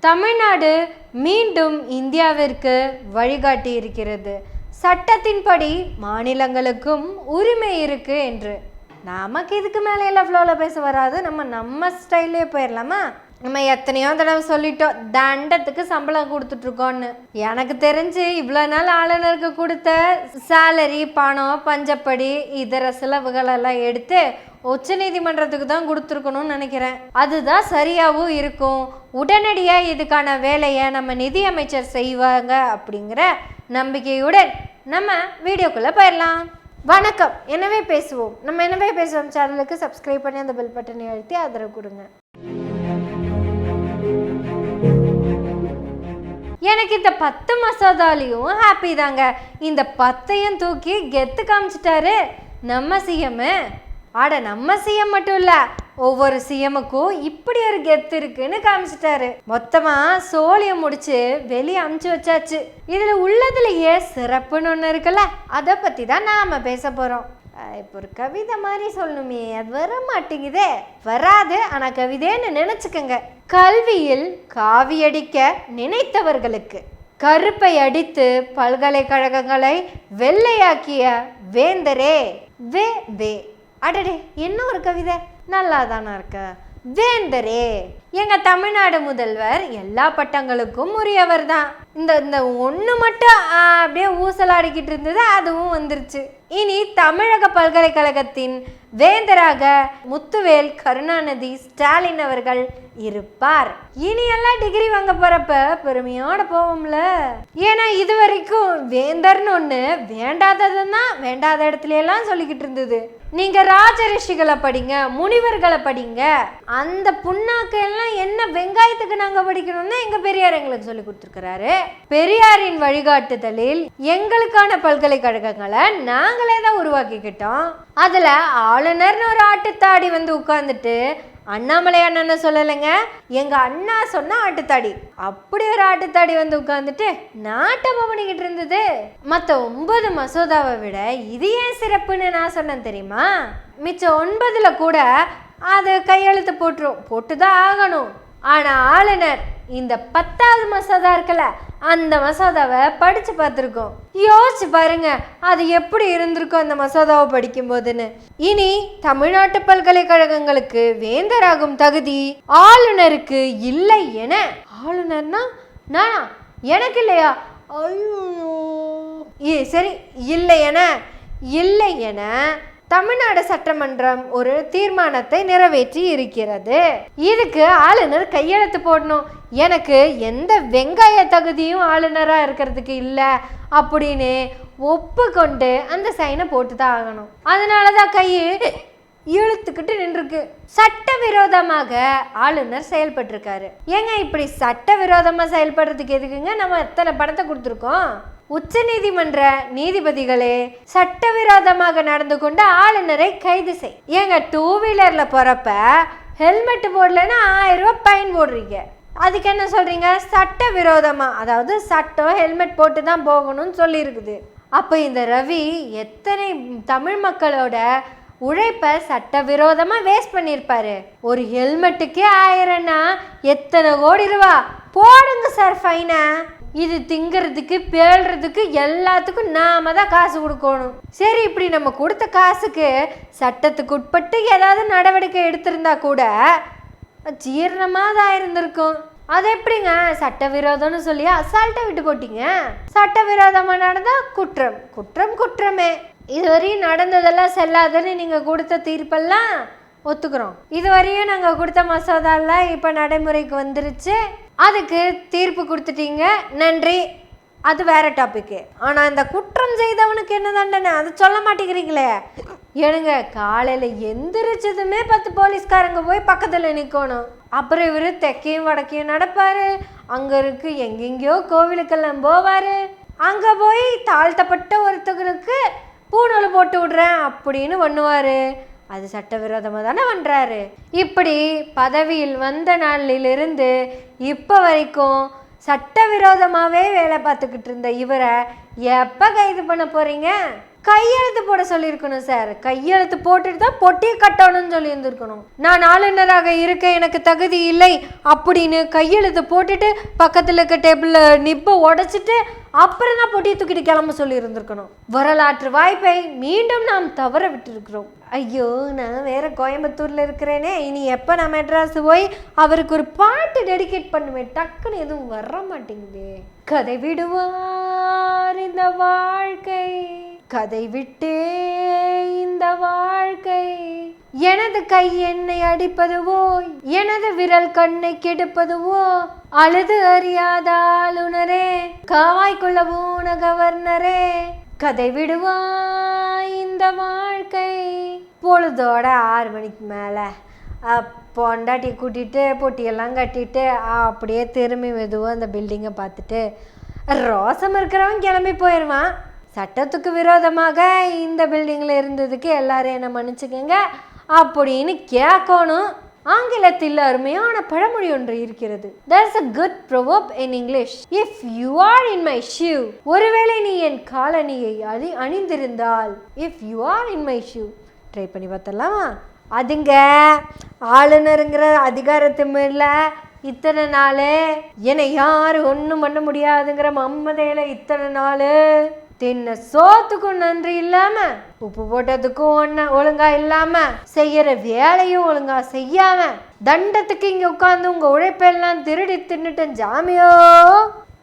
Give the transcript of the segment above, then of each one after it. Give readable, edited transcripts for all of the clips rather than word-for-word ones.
தமிழ்நாடு மீண்டும் இந்தியாவிற்கு வழிகாட்டி இருக்கிறது. சட்டத்தின்படி மாநிலங்களுக்கும் உரிமை இருக்கு என்று. நமக்கு இதுக்கு மேலே எல்லாம் ஃப்ளோவில் பேச வராது. நம்ம ஸ்டைல்லே போயிடலாமா? நம்ம எத்தனையோ தடவை சொல்லிட்டோம் தண்டத்துக்கு சம்பளம் கொடுத்துட்ருக்கோன்னு. எனக்கு தெரிஞ்சு இவ்வளோ நாள் ஆளுநருக்கு கொடுத்த சேலரி, பணம், பஞ்சப்படி, இதர செலவுகளெல்லாம் எடுத்து உச்சநீதிமன்றத்துக்கு தான் கொடுத்துருக்கணும்னு நினைக்கிறேன். அதுதான் சரியாகவும் இருக்கும். உடனடியாக இதுக்கான வேலையை நம்ம நிதியமைச்சர் செய்வாங்க அப்படிங்கிற நம்பிக்கையுடன் நம்ம வீடியோக்குள்ளே போயிடலாம். வணக்கம், எனவே பேசுவோம். நம்ம எனவே பேசுவோம் சேனலுக்கு சப்ஸ்கிரைப் பண்ணி அந்த பெல் பட்டனை அழுத்தி ஆதரவு கொடுங்க. எனக்கு இந்த 10 மசோதாலையும் ஹாப்பி தாங்க. இந்த 10ஐயும் தூக்கி கெத்து காமிச்சிட்டாரு நம்ம சிஎம். நம்ம சிஎம் மட்டும் இல்ல, ஒவ்வொரு சிஎம்முக்கும் இப்படி ஒரு கெத்து இருக்குன்னு காமிச்சிட்டாரு. மொத்தமா சோழியம் முடிச்சு வெளியே அமுச்சு வச்சாச்சு. இதுல உள்ளதுலயே சிறப்புன்னு ஒண்ணு இருக்குல்ல, அதை பத்தி தான் நாம பேச போறோம். இப்போ ஒரு கவிதை மாதிரி சொல்லணுமே, அது வர மாட்டேங்குதே. வராது, ஆனா கவிதைன்னு நினைச்சுக்கங்க. கல்வியில் காவியடிக்க நினைத்தவர்களுக்கு கருப்பை அடித்து பல்கலைக்கழகங்களை வெள்ளையாக்கிய வேந்தரே வே வே. அடடே, என்ன ஒரு கவிதை, நல்லா தானே இருக்க. வேந்தரே, எங்க தமிழ்நாடு முதல்வர் எல்லா பட்டங்களுக்கும் உரியவர் தான். இந்த ஒன்று மட்டும் அப்படியே ஊசலாடிக்கிட்டு இருந்தது, அதுவும் வந்துருச்சு. இனி தமிழக பல்கலைக்கழகத்தின் வேந்தராக முத்துவேல் கருணாநிதி ஸ்டாலின் அவர்கள் இருப்பார். இனி எல்லாம் டிகிரி வாங்க போறப்ப பெருமையோட போவோம்ல. ஏன்னா இது வரைக்கும் வேந்தர்னு ஒண்ணு வேண்டாததுன்னா வேண்டாத இடத்துல எல்லாம் சொல்லிக்கிட்டு இருந்தது. நீங்க ராஜ ரிஷிகளை படிங்க, முனிவர்களை படிங்க, அந்த புண்ணாக்கு எல்லாம் என்ன வெங்காயத்துக்கு நாங்க படிக்கணும்னு எங்க பெரியார் எங்களுக்கு சொல்லி கொடுத்துருக்கிறாரு. பெரியாரின் வழிகாட்டுதலில் எங்களுக்கான பல்கலைக்கழகங்களை நாங்களே தான் உருவாக்கிக்கிட்டோம். அதுல ஆளுநர்னு ஒரு ஆட்டுத்தாடி வந்து உட்கார்ந்துட்டு அண்ணாமலை அண்ணன்னு சொல்லலைங்க, எங்க அண்ணா சொன்ன ஆட்டுத்தாடி, அப்படி ஒரு ஆட்டுத்தாடி வந்து உட்கார்ந்துட்டு நாட்டமா பண்ணிக்கிட்டு இருந்தது. மற்ற 9 மசோதாவை விட இது ஏன் சிறப்புன்னு நான் சொன்னேன் தெரியுமா? மிச்சம் 9ல கூட அது கையெழுத்து போட்டுதான் ஆகணும். ஆனா ஆளுநர் இந்த 10வது மசோதா இருக்குல்ல, அந்த மசோதாவை படிச்சு பார்த்துருக்கோம். யோசிச்சு பாருங்க அது எப்படி இருந்திருக்கும் அந்த மசோதாவை படிக்கும் போதுன்னு. இனி தமிழ்நாட்டு பல்கலைக்கழகங்களுக்கு வேந்தராகும் தகுதி ஆளுநருக்கு இல்லை என. ஆளுநர்னா நானா? எனக்கு இல்லையா? ஐயோ, சரி, இல்லை என தமிழ்நாடு சட்டமன்றம் ஒரு தீர்மானத்தை நிறைவேற்றி இருக்கிறது. இதுக்கு ஆளுநர் கையெழுத்து போடணும். எனக்கு எந்த வெங்காய தகுதியும் ஆளுநரா இருக்கிறதுக்கு இல்லை அப்படின்னு ஒப்புக்கொண்டு அந்த சைனை போட்டு தான் ஆகணும். அதனாலதான் கையை இழுத்துக்கிட்டு நின்றுருக்கு. சட்டவிரோதமாக ஆளுநர் செயல்பட்டிருக்காரு. ஏங்க இப்படி சட்டவிரோதமா செயல்படுறதுக்கு எதுக்குங்க நம்ம எத்தனை பணத்தை கொடுத்துருக்கோம்? உச்ச நீதிமன்ற நீதிபதிகளே சட்டவிரோதமாக நடந்து கொண்ட ஆளுநரை கைது செய். ஏங்க 2 வீலர்ல போறப்ப ஹெல்மெட் போடலன்னா 1000 ரூபாய் ஃபைன் போடுறீங்க. அதுக்கு என்ன சொல்றீங்க? சட்டவிரோதமா, அதாவது சட்டம் ஹெல்மெட் போட்டு தான் போகணும்னு சொல்லி இருக்குது. அப்ப இந்த ரவி எத்தனை தமிழ் மக்களோட உழைப்ப சட்டவிரோதமா வேஸ்ட் பண்ணியிருப்பாரு. ஒரு ஹெல்மெட்டுக்கே 1000ன்னா எத்தனை கோடி ரூபா போடுங்க சார் ஃபைன. இது திங்கிறதுக்கு பேழ்றதுக்கு எல்லாத்துக்கும் நாம தான் காசு கொடுக்கணும். சரி, இப்படி நம்ம கொடுத்த காசுக்கு சட்டத்துக்கு உட்பட்டு ஏதாவது நடவடிக்கை எடுத்திருந்தா கூட ஜீரணமாக தான் இருந்திருக்கும். அது எப்படிங்க சட்டவிரோதம்னு சொல்லி அசால்ட்டா விட்டு போட்டீங்க? சட்டவிரோதமாக நடந்தா குற்றம், குற்றமே. இதுவரையும் நடந்ததெல்லாம் செல்லாதுன்னு நீங்க கொடுத்த தீர்ப்பெல்லாம் ஒத்துக்கிறோம். இதுவரையும் நாங்க கொடுத்த மசோதாலாம் இப்ப நடைமுறைக்கு வந்துருச்சு, அதுக்கு தீர்ப்பு கொடுத்துட்டீங்க, நன்றி, அது வேற டாபிக். ஆனா இந்த குற்றம் செய்தவனுக்கு என்ன தண்டனை அது சொல்ல மாட்டேங்கிறீங்களே. ஏனுங்க, காலையில எந்திரிச்சதுமே 10 போலீஸ்காரங்க போய் பக்கத்துல நிக்கணும். அப்புறம் இவரு தெற்கையும் வடக்கையும் நடப்பாரு, அங்க இருக்கு எங்கெங்கயோ கோவிலுக்கெல்லாம் போவாரு, அங்க போய் தாழ்த்தப்பட்ட ஒருத்தவருக்கு பூணூல் போட்டு விடுறேன் அப்படின்னு பண்ணுவாரு. அது சட்டவிரோதமாக தானே பண்ணுறாரு. இப்படி பதவியில் வந்த நாளிலிருந்து இப்போ வரைக்கும் சட்டவிரோதமாகவே வேலை பார்த்துக்கிட்டு இருந்த இவரை எப்போ கைது பண்ண போகிறீங்க? கையெழுத்து போட சொல்லியிருக்கணும் சார். கையெழுத்து போட்டுட்டு தான் பொட்டியை கட்டணும்னு சொல்லி இருந்திருக்கணும். நான் ஆளுநராக இருக்க எனக்கு தகுதி இல்லை அப்படின்னு கையெழுத்து போட்டுட்டு பக்கத்தில் இருக்க டேபிளில் நிப்பை உடைச்சிட்டு அப்புறம் தான் பொட்டியை தூக்கிட்டு கிளம்ப சொல்லி இருந்திருக்கணும். வரலாற்று வாய்ப்பை மீண்டும் நாம் தவற விட்டுருக்கிறோம். ஐயோ, நான் வேற கோயம்புத்தூர்ல இருக்கிறேனே, இனி எப்போ நான் மெட்ராஸ் போய் அவருக்கு ஒரு பாட்டு டெடிகேட் பண்ணுவேன், டக்குன்னு எதுவும் வர மாட்டேங்குது. கதை விடுவார் இந்த வாழ்க்கை, கதை விட்டே இந்த வாழ்க்கை, எனது கை என்னை அடிப்பதுவோ, எனது விரல் கண்ணை கெடுப்பதுவோ, அழுது அறியாத ஆளுநரே, காவாய்க்குள்ள போன கவர்னரே, கதை விடுவாய் இந்த வாழ்க்கை. பொழுதோட 6 மணிக்கு மேலே பொண்டாட்டி கூட்டிகிட்டு பொட்டியெல்லாம் கட்டிட்டு அப்படியே திரும்பி மெதுவாக அந்த பில்டிங்கை பார்த்துட்டு ரோசம் இருக்கிறவன் கிளம்பி போயிடுவான். சட்டத்துக்கு விரோதமாக இந்த பில்டிங்கில் இருந்ததுக்கு எல்லாரும் என்ன மன்னிச்சுக்கங்க அப்படின்னு கேட்கணும். ஆங்கிலத்தில் அருமையான பழமொழி ஒன்று இருக்கிறது. There's a good proverb in English. If you are in my shoe, ஒருவேளை நீ என் காலணியை அணிந்திருந்தால், if you are in my shoe, try பண்ணி பார்த்தலாமா? அதுங்க ஆளுநருங்கிற அதிகாரத்து மேல இத்தனை நாள் என்னை யாரும் ஒன்றும் பண்ண முடியாதுங்கிற மம்மதையில இத்தனை நாள் தின்ன சோத்துக்கும் நன்றி இல்லாம, உப்பு போட்டதுக்கும் ஒழுங்கா இல்லாம, செய்யற வேலையும் ஒழுங்கா செய்யாம, தண்டத்துக்கு இங்க உட்கார்ந்து உங்க உழைப்பெல்லாம் திருடி தின்னுட்டேன் ஜாமியோ,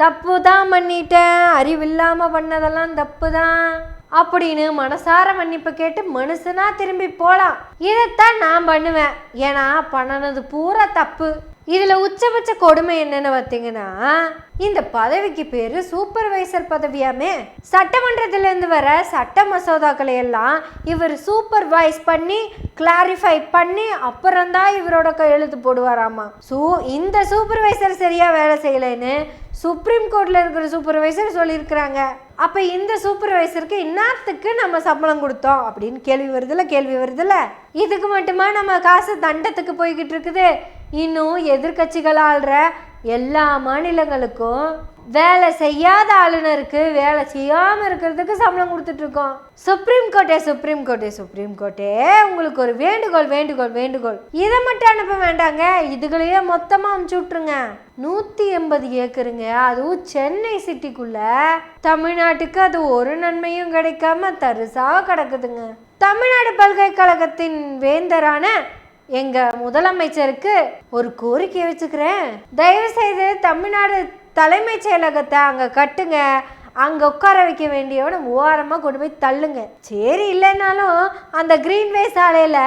தப்பு தான் பண்ணிட்டேன், அறிவில்லாம பண்ணதெல்லாம் தப்பு தான் அப்படின்னு மனசார மன்னிப்பு கேட்டு மனுஷனா திரும்பி போலாம். இதைத்தான் நான் பண்ணுவேன். ஏன்னா பண்ணனது பூரா தப்பு. இதுல உச்சபட்ச கொடுமை என்னன்னு பார்த்தீங்கன்னா, இந்த பதவிக்கு பேரு சூப்பர்வைசர் பதவியாமே. சட்டமன்றத்துல இருந்து வர சட்ட மசோதாக்களை எல்லாம் இவர் சூப்பர்வைஸ் பண்ணி கிளாரிஃபை பண்ணி அப்புறம்தான் இவரோட கையெழுத்து போடுவாராமா. இந்த சூப்பர்வைசர் சரியா வேலை செய்யலைன்னு சுப்ரீம் கோர்ட்ல இருக்கிற சூப்பர்வைசர் சொல்லியிருக்கிறாங்க. அப்ப இந்த சூப்பர்வைசருக்கு இன்னாத்துக்கு நம்ம சம்பளம் கொடுத்தோம் அப்படின்னு கேள்வி வருதுல்ல. இதுக்கு மட்டுமா நம்ம காசு தண்டத்துக்கு போய்கிட்டு இருக்குது. இன்னும் எதிர்கட்சிகள் ஆள்ற எல்லா மாநிலங்களுக்கும் வேலை செய்யாத ஆளுநருக்கு வேலை செய்யாம இருக்கிறதுக்கு சம்பளம் கொடுத்துட்டு இருக்கோம். சுப்ரீம் கோர்ட்டே உங்களுக்கு ஒரு வேண்டுகோள். இதை மட்டும் அனுப்ப வேண்டாங்க, இதுகளையே மொத்தமா அனுப்பிச்சு விட்டுருங்க. 180 ஏக்கருங்க, அதுவும் சென்னை சிட்டிக்குள்ள. தமிழ்நாட்டுக்கு அது ஒரு நன்மையும் கிடைக்காம தரிசா கிடக்குதுங்க. தமிழ்நாடு பல்கலைக்கழகத்தின் வேந்தரான எங்க முதலமைச்சருக்கு ஒரு கோரிக்கை வச்சுக்கிறேன். தயவு செய்து தமிழ்நாடு தலைமைச் செயலகத்தை அங்க கட்டுங்க, அங்க உட்கார வைக்க வேண்டியவன ஓரமா கொண்டு போய் தள்ளுங்க. சரி, இல்லைன்னாலும் அந்த கிரீன்வே சாலையில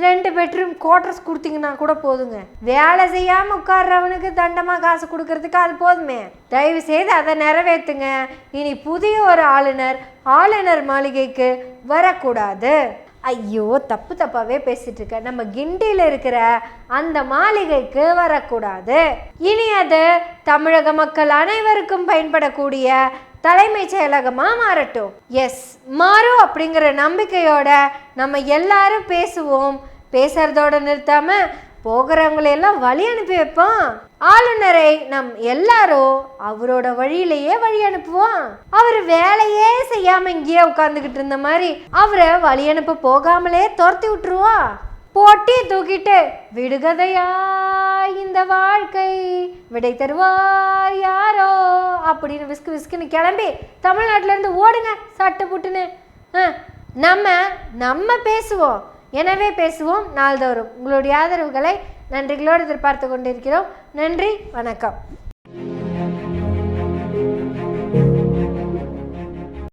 2 பெட்ரூம் குவார்டர்ஸ் கொடுத்தீங்கன்னா கூட போதுங்க. வேலை செய்யாம உட்கார்றவனுக்கு தண்டமா காசு கொடுக்கறதுக்கு அது போதுமே. தயவு செய்து அதை நிறைவேற்றுங்க. இனி புதிய ஒரு ஆளுநர் மாளிகைக்கு வரக்கூடாது. ஐயோ, தப்பாவே பேசிட்டு இருக்க. நம்ம கிண்டியில் இருக்கிற அந்த மாளிகைக்கு வரக்கூடாது. இனி அது தமிழக மக்கள் அனைவருக்கும் பயன்படக்கூடிய தலைமைச் செயலகமா மாறட்டும். எஸ், மாறும் அப்படிங்கிற நம்பிக்கையோட நம்ம எல்லாரும் பேசுவோம். பேசுறதோட நிறுத்தாம போகிறவங்களையெல்லாம் வழி அனுப்பி வைப்போம். ஆளுநரை நம் எல்லாரும் அவரோட வழியிலேயே வழி அனுப்புவோம். அவர் வேலையே செய்யாம இங்கேயே உட்கார்ந்துகிட்டு இருந்த மாதிரி அவரை வழி அனுப்ப போகாமலே துரத்தி விட்டுருவோம். போட்டி தூக்கிட்டு விடுகதையா இந்த வாழ்க்கை, விடை தருவார் யாரோ அப்படின்னு விஸ்குன்னு கிளம்பி தமிழ்நாட்டில இருந்து ஓடுங்க சட்டு புட்டுன்னு. நம்ம பேசுவோம். எனவே பேசுவோம் நாள்தோறும். உங்களுடைய ஆதரவுகளை நன்றிகளோடு எதிர்பார்த்து கொண்டிருக்கிறோம். நன்றி, வணக்கம்.